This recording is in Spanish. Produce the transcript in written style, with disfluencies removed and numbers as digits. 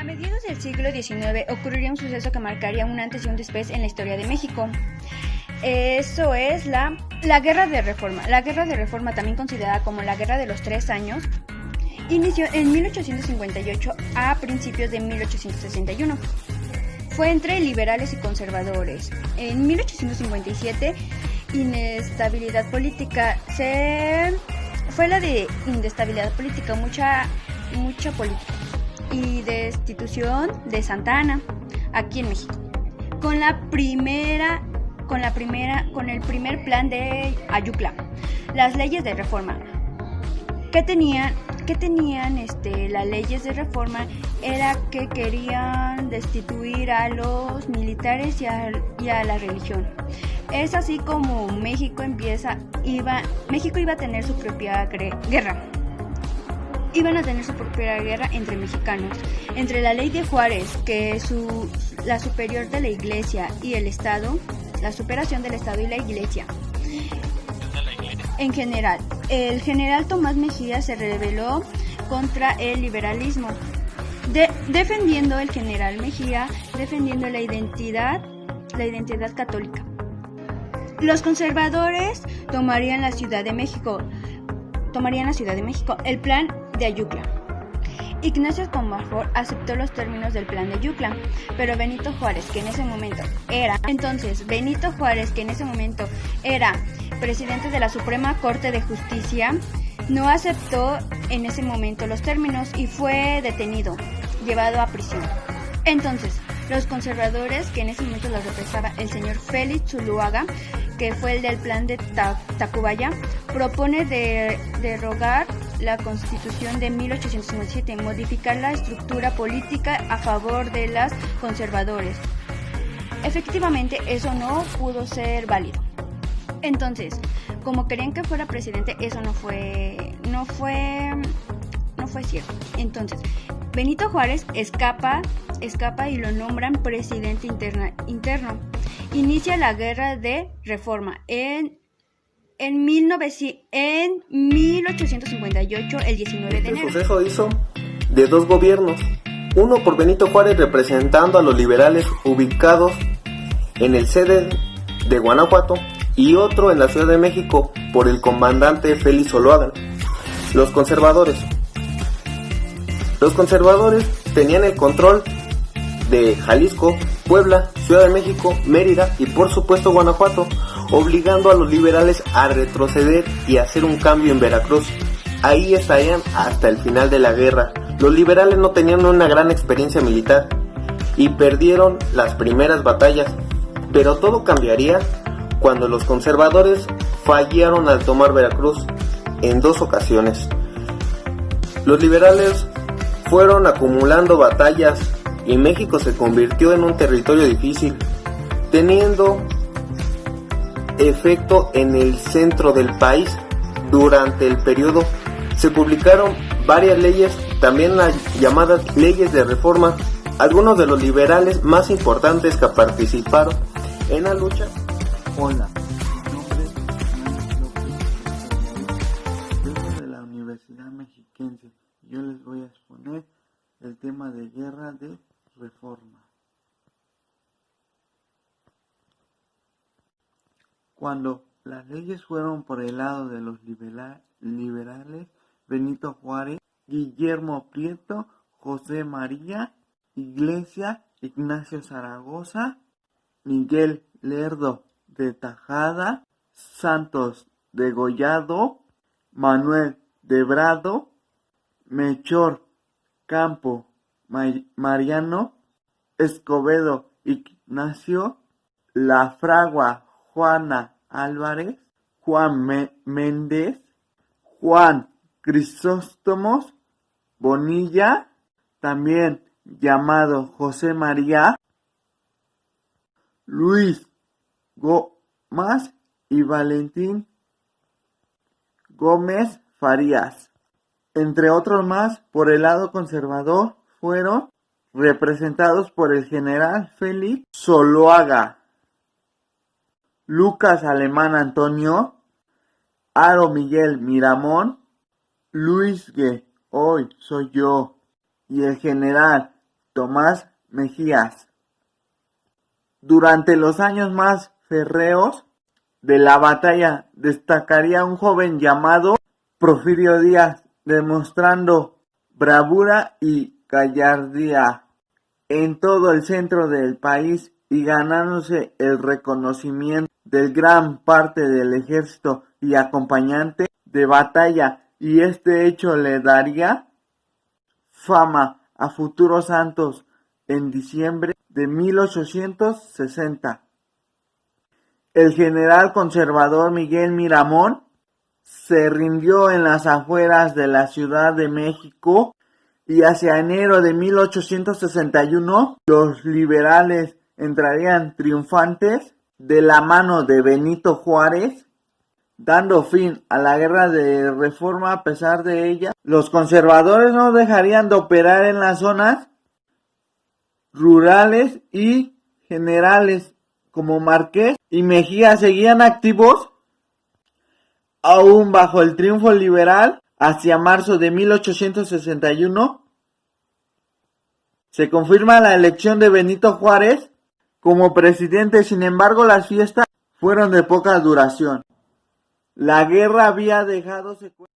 A mediados del siglo XIX ocurriría un suceso que marcaría un antes y un después en la historia de México. Eso es la Guerra de Reforma. La Guerra de Reforma, también considerada como la Guerra de los 3 años, inició en 1858 a principios de 1861. Fue entre liberales y conservadores. En 1857, inestabilidad política. Fue la de inestabilidad política, mucha política. Y destitución de Santa Anna, aquí en México. Con el primer plan de Ayutla. Las leyes de reforma. ¿Qué tenían las leyes de reforma? Era que querían destituir a los militares y a la religión. Es así como México iba a tener su propia guerra. Iban a tener su propia guerra entre mexicanos, entre la ley de Juárez, que es la superior de la iglesia, y el Estado, la superación del Estado y la iglesia. En general, el general Tomás Mejía se rebeló contra el liberalismo, defendiendo el general Mejía, defendiendo la identidad católica. Los conservadores tomarían la Ciudad de México. El plan de Ayutla. Ignacio Comonfort aceptó los términos del plan de Ayutla, pero Benito Juárez, que en ese momento era presidente de la Suprema Corte de Justicia, no aceptó en ese momento los términos y fue detenido, llevado a prisión. Entonces, los conservadores, que en ese momento los representaba el señor Félix Zuluaga, que fue el del plan de Tacubaya, propone derogar la Constitución de 1857, modificar la estructura política a favor de los conservadores. Efectivamente, eso no pudo ser válido. Entonces, como querían que fuera presidente, eso no fue cierto. Entonces, Benito Juárez escapa y lo nombran presidente interno. Inicia la Guerra de Reforma en 1858, el 19 de enero. Este suceso hizo de dos gobiernos, uno por Benito Juárez representando a los liberales ubicados en el sede de Guanajuato y otro en la Ciudad de México por el comandante Félix Zuluaga. Los conservadores tenían el control de Jalisco, Puebla, Ciudad de México, Mérida y por supuesto Guanajuato, obligando a los liberales a retroceder y hacer un cambio en Veracruz. Ahí estarían hasta el final de la guerra. Los liberales no tenían una gran experiencia militar y perdieron las primeras batallas, pero todo cambiaría cuando los conservadores fallaron al tomar Veracruz en 2 ocasiones. Los liberales fueron acumulando batallas y México se convirtió en un territorio difícil, teniendo efecto en el centro del país. Durante el periodo se publicaron varias leyes, también las llamadas leyes de reforma. Algunos de los liberales más importantes que participaron en la lucha. Hola, mi nombre es Manuel López. Vengo de la Universidad Mexiquense y yo les voy a exponer el tema de guerra de reforma. Cuando las leyes fueron por el lado de los liberales, Benito Juárez, Guillermo Prieto, José María Iglesia, Ignacio Zaragoza, Miguel Lerdo de Tejada, Santos Degollado, Manuel Debrado, Melchor Campo Mariano, Escobedo Ignacio, La Fragua Juana Álvarez, Juan Méndez, Juan Crisóstomos Bonilla, también llamado José María, Luis Gómez y Valentín Gómez Farías. Entre otros más, por el lado conservador, fueron representados por el general Félix Zuluaga, Lucas Alemán Antonio, Aro Miguel Miramón, Luis G. Hoy soy yo, y el general Tomás Mejías. Durante los años más férreos de la batalla destacaría un joven llamado Porfirio Díaz, demostrando bravura y gallardía en todo el centro del país y ganándose el reconocimiento de gran parte del ejército y acompañante de batalla, y este hecho le daría fama a futuros santos en diciembre de 1860. El general conservador Miguel Miramón se rindió en las afueras de la Ciudad de México y hacia enero de 1861 los liberales entrarían triunfantes de la mano de Benito Juárez, dando fin a la guerra de reforma. A pesar de ella, los conservadores no dejarían de operar en las zonas rurales y generales como Márquez y Mejía seguían activos aún bajo el triunfo liberal. Hacia marzo de 1861 se confirma la elección de Benito Juárez como presidente. Sin embargo, las fiestas fueron de poca duración. La guerra había dejado secuelas